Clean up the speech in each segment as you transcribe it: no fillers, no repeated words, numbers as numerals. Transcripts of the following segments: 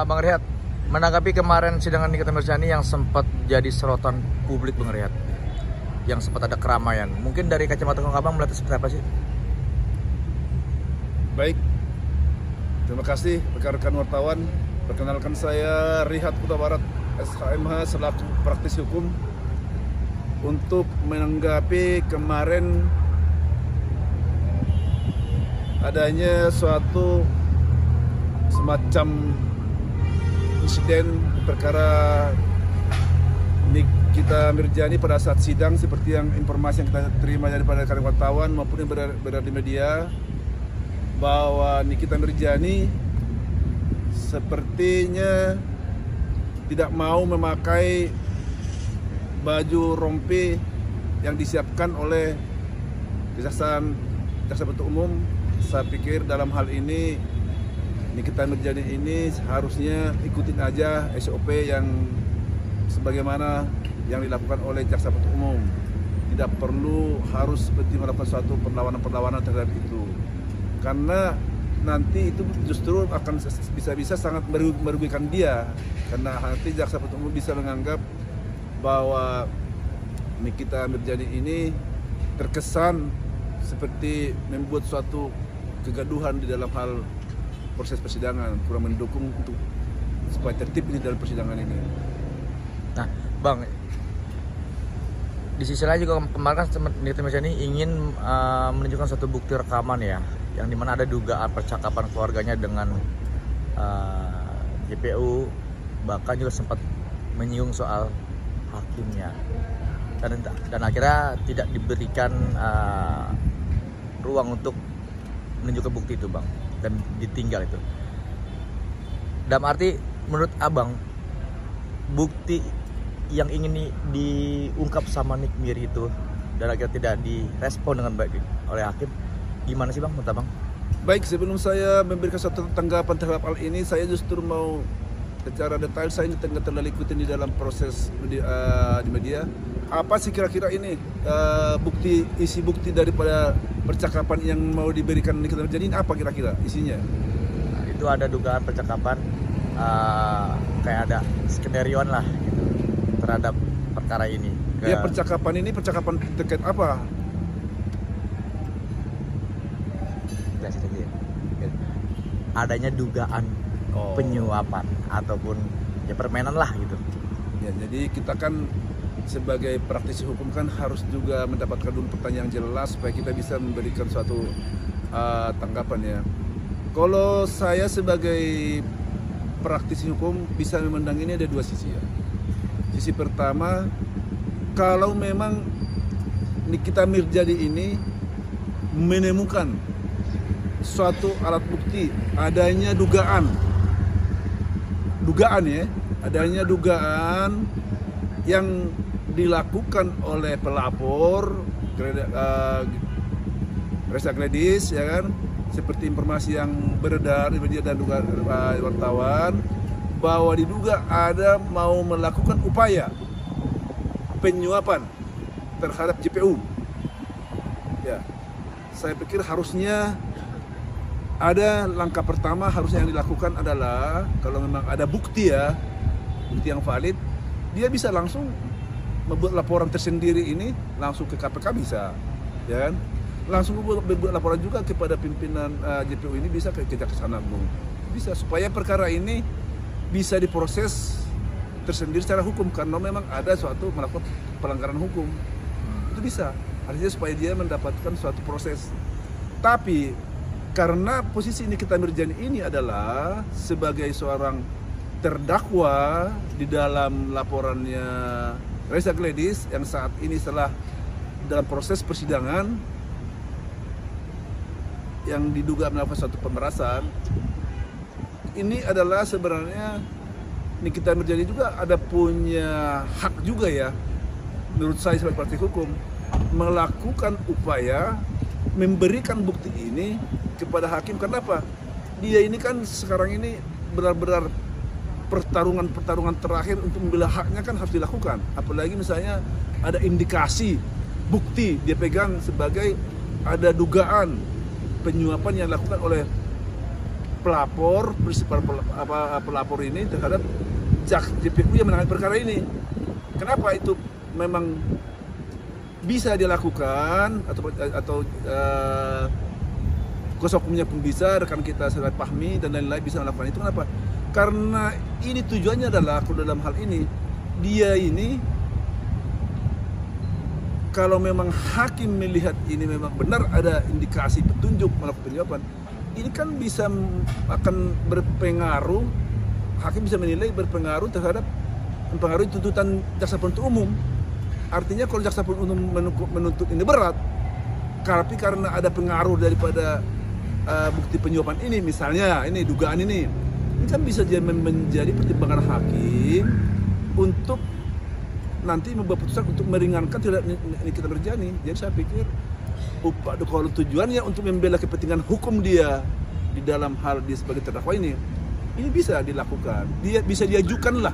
Bang Rehat, menanggapi kemarin sidangan Nikita Mirzani yang sempat jadi sorotan publik, Bang Rehat, yang sempat ada keramaian, mungkin dari kacamata Kang Abang melihat seperti apa sih? Baik, terima kasih rekan-rekan wartawan. Perkenalkan saya Rihat Kuta Barat, SHMH selaku praktisi hukum, untuk menanggapi kemarin adanya suatu semacam insiden perkara Nikita Mirzani pada saat sidang, seperti yang informasi yang kita terima daripada rekan wartawan maupun yang berada di media, bahwa Nikita Mirzani sepertinya tidak mau memakai baju rompi yang disiapkan oleh Jaksa Penuntut Umum. Saya pikir dalam hal ini Nikita Mirzani ini harusnya ikutin aja SOP yang sebagaimana yang dilakukan oleh Jaksa Penuntut Umum. Tidak perlu harus seperti melakukan suatu perlawanan terhadap itu, karena nanti itu justru akan bisa sangat merugikan dia, karena nanti Jaksa Penuntut Umum bisa menganggap bahwa Nikita Mirzani ini terkesan seperti membuat suatu kegaduhan di dalam hal proses persidangan, kurang mendukung untuk supaya tertib ini dalam persidangan ini. Nah, Bang, di sisi lain juga kemarin kan Nikita Mirzani ingin menunjukkan suatu bukti rekaman ya, yang dimana ada dugaan percakapan keluarganya dengan JPU, bahkan juga sempat menyinggung soal hakimnya, dan akhirnya tidak diberikan ruang untuk menunjukkan bukti itu, Bang, dan ditinggal itu. Dalam arti, menurut Abang, bukti yang ingin diungkap sama Nik Miri itu dan akhirnya tidak direspon dengan baik oleh hakim, gimana sih, Bang, menurut Abang? Baik, sebelum saya memberikan satu tanggapan terhadap hal ini, saya justru mau secara detail. Saya ini tengah terlalu ikutin di dalam proses di media. Apa sih kira-kira ini isi bukti daripada percakapan yang mau diberikan Nikita Mirzani ini, apa kira-kira isinya? Nah, itu ada dugaan percakapan kayak ada skenarioan lah gitu, terhadap perkara ini. Ya, percakapan ini percakapan terkait apa? Adanya dugaan penyuapan ataupun ya permainan lah gitu. Ya, jadi kita kan sebagai praktisi hukum kan harus juga mendapatkan dulu pertanyaan yang jelas supaya kita bisa memberikan suatu tanggapan ya. Kalau saya sebagai praktisi hukum bisa memandang ini ada dua sisi ya. Sisi pertama, kalau memang Nikita Mirzani ini menemukan suatu alat bukti, adanya dugaan yang dilakukan oleh pelapor Reza Gladys, ya kan, seperti informasi yang beredar di media dan juga wartawan, bahwa diduga ada mau melakukan upaya penyuapan terhadap JPU. Ya, saya pikir harusnya ada langkah pertama harusnya yang dilakukan adalah kalau memang ada bukti ya, bukti yang valid, dia bisa langsung membuat laporan tersendiri ini langsung ke KPK bisa, ya kan? Langsung membuat laporan juga kepada pimpinan JPU ini, bisa ke Kejaksaan Agung, bisa, supaya perkara ini bisa diproses tersendiri secara hukum, karena memang ada suatu melakukan pelanggaran hukum, itu bisa, artinya supaya dia mendapatkan suatu proses. Tapi karena posisi Nikita Mirzani ini adalah sebagai seorang terdakwa di dalam laporannya Reza Gladys yang saat ini setelah dalam proses persidangan yang diduga melakukan suatu pemerasan, ini adalah sebenarnya Nikita Mirzani juga ada punya hak juga ya, menurut saya sebagai praktisi hukum, melakukan upaya memberikan bukti ini kepada hakim. Kenapa? Dia ini kan sekarang ini benar-benar pertarungan terakhir untuk membela haknya kan harus dilakukan. Apalagi misalnya ada indikasi bukti dia pegang sebagai ada dugaan penyuapan yang dilakukan oleh pelapor ini terhadap JPU yang menangani perkara ini. Kenapa itu memang bisa dilakukan atau kuasa hukumnya pun bisa, rekan kita Said Fahmi dan lain-lain bisa melakukan itu. Kenapa? Karena ini tujuannya adalah, kalau dalam hal ini dia ini, kalau memang hakim melihat ini memang benar ada indikasi petunjuk melakukan penjawaban, ini kan bisa akan berpengaruh, hakim bisa menilai berpengaruh terhadap mempengaruhi tuntutan jaksa penuntut umum. Artinya kalau jaksa penuntut umum menuntut ini berat, tapi karena ada pengaruh daripada bukti penyuapan ini, misalnya ini dugaan ini kan bisa menjadi pertimbangan hakim untuk nanti membuat putusan untuk meringankan tidak Nikita Mirzani. Jadi saya pikir kalau tujuannya untuk membela kepentingan hukum dia di dalam hal dia sebagai terdakwa ini bisa dilakukan, dia bisa diajukan lah,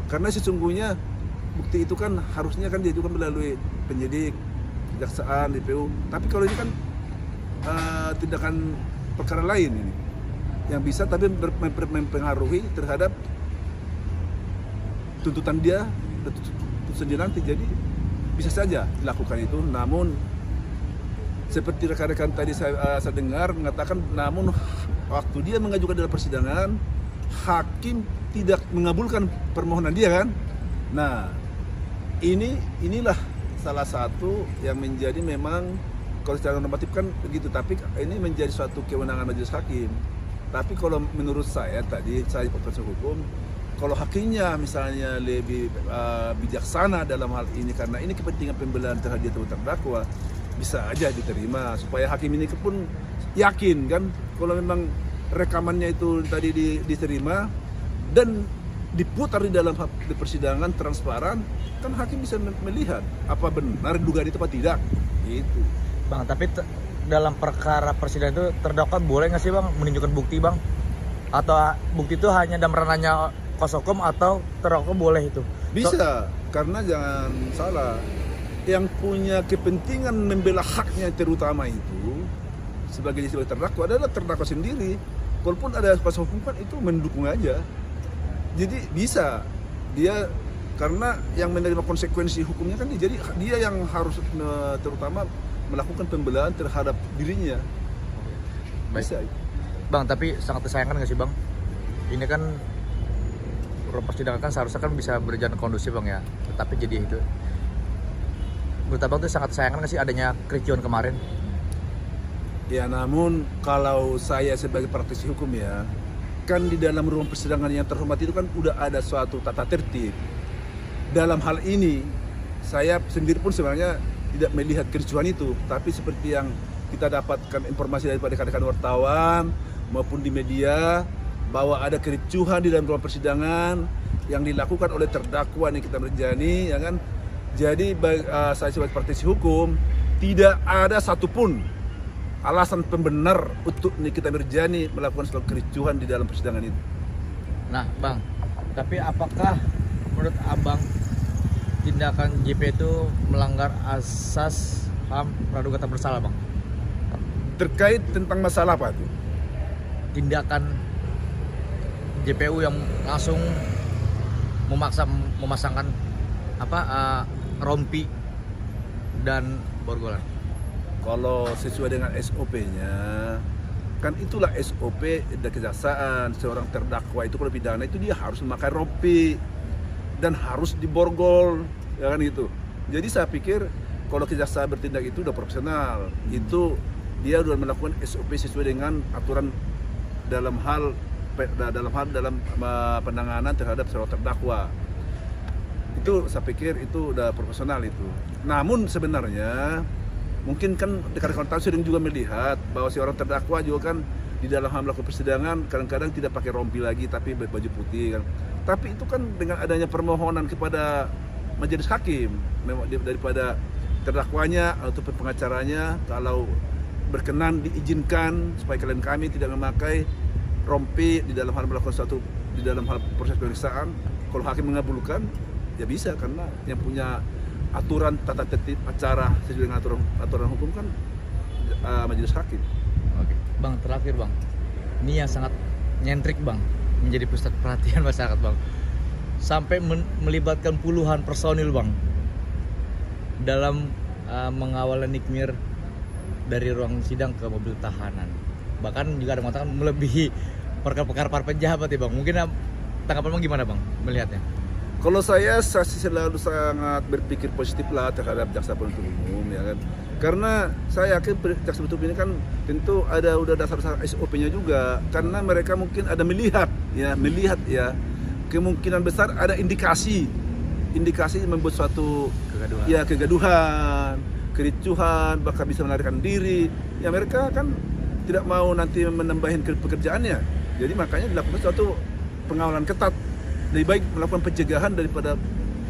karena sesungguhnya bukti itu kan harusnya kan diajukan melalui penyidik, kejaksaan, DPU. Tapi kalau ini kan tindakan perkara lain ini yang bisa tapi mempengaruhi terhadap tuntutan dia, tuntutan dia nanti. Jadi bisa saja dilakukan itu. Namun seperti rekan-rekan tadi saya dengar mengatakan, namun waktu dia mengajukan dalam persidangan, hakim tidak mengabulkan permohonan dia kan. Nah, inilah salah satu yang menjadi memang kalau secara normatif kan begitu, tapi ini menjadi suatu kewenangan majelis hakim. Tapi kalau menurut saya tadi, saya profesor hukum, kalau hakimnya misalnya lebih bijaksana dalam hal ini, karena ini kepentingan pembelaan terhadap dia terdakwa, bisa aja diterima supaya hakim ini pun yakin kan kalau memang rekamannya itu tadi diterima dan diputar di dalam di persidangan transparan, kan hakim bisa melihat apa benar dugaan itu apa tidak gitu. Bang, tapi dalam perkara persidangan itu terdakwa boleh nggak sih Bang menunjukkan bukti Bang? Atau bukti itu hanya dalam ranahnya kuasa hukum atau terdakwa boleh itu? Bisa, karena jangan salah, yang punya kepentingan membela haknya terutama itu sebagai terdakwa adalah terdakwa sendiri. Walaupun ada kuasa hukum kan itu mendukung aja. Jadi bisa dia, karena yang menerima konsekuensi hukumnya kan dia, jadi dia yang harus terutama melakukan pembelaan terhadap dirinya. Bisa. Bang, tapi sangat disayangkan nggak sih Bang? Ini kan persidangan kan seharusnya kan bisa berjalan kondusif Bang ya, tetapi jadi itu. Menurut Abang itu sangat disayangkan nggak sih adanya kericuan kemarin? Ya, namun kalau saya sebagai praktisi hukum ya, kan di dalam ruang persidangan yang terhormat itu kan udah ada suatu tata tertib. Dalam hal ini, saya sendiri pun sebenarnya tidak melihat kericuan itu, tapi seperti yang kita dapatkan informasi daripada rekan-rekan wartawan maupun di media bahwa ada kericuhan di dalam ruang persidangan yang dilakukan oleh terdakwa Nikita Mirzani, ya kan? Jadi saya sebagai praktisi hukum tidak ada satupun alasan pembenar untuk Nikita Mirzani melakukan suatu kericuhan di dalam persidangan itu. Nah, Bang, tapi apakah menurut Abang tindakan JP itu melanggar asas HAM praduga tak bersalah Bang? Terkait tentang masalah apa itu? Tindakan JPU yang langsung memasangkan rompi dan borgolan. Kalau sesuai dengan SOP-nya, kan itulah SOP dari kejaksaan. Seorang terdakwa itu kalau pidana itu dia harus memakai rompi dan harus diborgol, ya kan gitu. Jadi saya pikir kalau kejaksaan bertindak itu udah profesional, itu dia sudah melakukan SOP sesuai dengan aturan dalam penanganan terhadap seorang terdakwa. Itu saya pikir itu udah profesional itu. Namun sebenarnya mungkin kan rekan-rekan sering juga melihat bahwa seorang terdakwa juga kan di dalam melakukan persidangan kadang-kadang tidak pakai rompi lagi tapi baju putih kan. Tapi itu kan dengan adanya permohonan kepada majelis hakim daripada terdakwanya ataupun pengacaranya, kalau berkenan diizinkan supaya klien kami tidak memakai rompi di dalam hal melakukan di dalam hal proses pemeriksaan. Kalau hakim mengabulkan ya bisa, karena yang punya aturan tata tertib acara sesuai dengan aturan hukum kan majelis hakim. Oke. Bang, terakhir Bang, ini yang sangat nyentrik bang, menjadi pusat perhatian masyarakat bang, sampai melibatkan puluhan personil bang dalam mengawal Nikmir dari ruang sidang ke mobil tahanan. Bahkan juga ada mengatakan melebihi perkara-perkara para pejabat ya bang. Mungkin tanggapan bang gimana bang melihatnya? Kalau saya selalu sangat berpikir positif lah terhadap jaksa penuntut umum ya kan. Karena saya yakin jaksa penuntut umum ini kan tentu udah dasar-dasar SOP-nya juga. Karena mereka mungkin ada melihat ya kemungkinan besar ada indikasi membuat suatu kegaduhan, kericuhan, bahkan bisa melarikan diri. Ya mereka kan tidak mau nanti menambahin pekerjaannya. Jadi makanya dilakukan suatu pengawalan ketat. Lebih baik melakukan pencegahan daripada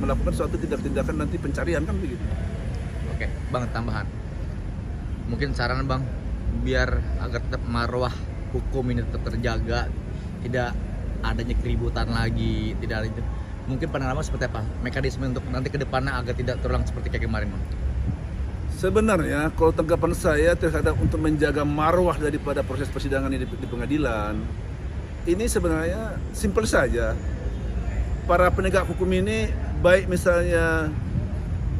melakukan suatu tindakan nanti pencarian kan begitu. Oke, bang tambahan. Mungkin saran bang biar agar tetap marwah hukum ini tetap terjaga, tidak adanya keributan lagi, tidak ada itu. Mungkin pandangan seperti apa? Mekanisme untuk nanti ke depannya agar tidak terulang seperti kayak kemarin bang. Sebenarnya kalau tanggapan saya terhadap untuk menjaga marwah daripada proses persidangan ini di pengadilan, ini sebenarnya simpel saja. Para penegak hukum ini, baik misalnya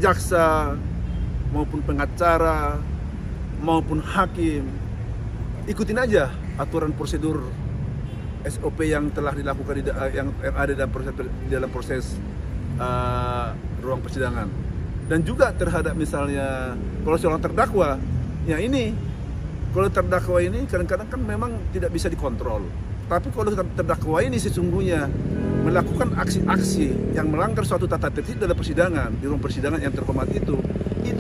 jaksa maupun pengacara maupun hakim, ikutin aja aturan prosedur SOP yang telah dilakukan yang ada dalam proses ruang persidangan. Dan juga terhadap misalnya kalau seorang terdakwa, ya ini kalau terdakwa ini kadang-kadang kan memang tidak bisa dikontrol. Tapi kalau terdakwa ini sesungguhnya melakukan aksi-aksi yang melanggar suatu tata tertib dalam persidangan, di ruang persidangan yang terhormat itu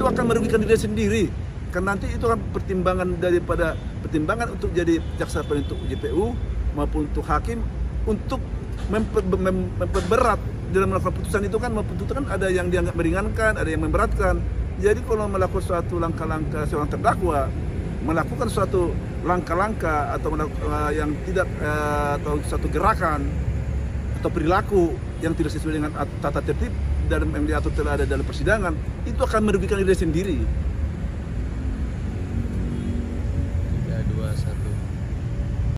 akan merugikan diri sendiri. Karena nanti itu kan pertimbangan untuk jadi jaksa penuntut JPU maupun untuk hakim untuk memperberat dalam melakukan putusan itu kan ada yang dianggap meringankan, ada yang memberatkan. Jadi kalau melakukan suatu langkah-langkah seorang terdakwa melakukan suatu langkah-langkah atau yang tidak atau suatu gerakan atau perilaku yang tidak sesuai dengan tata tertib dalam yang diatur telah ada dalam persidangan, itu akan merugikan diri sendiri.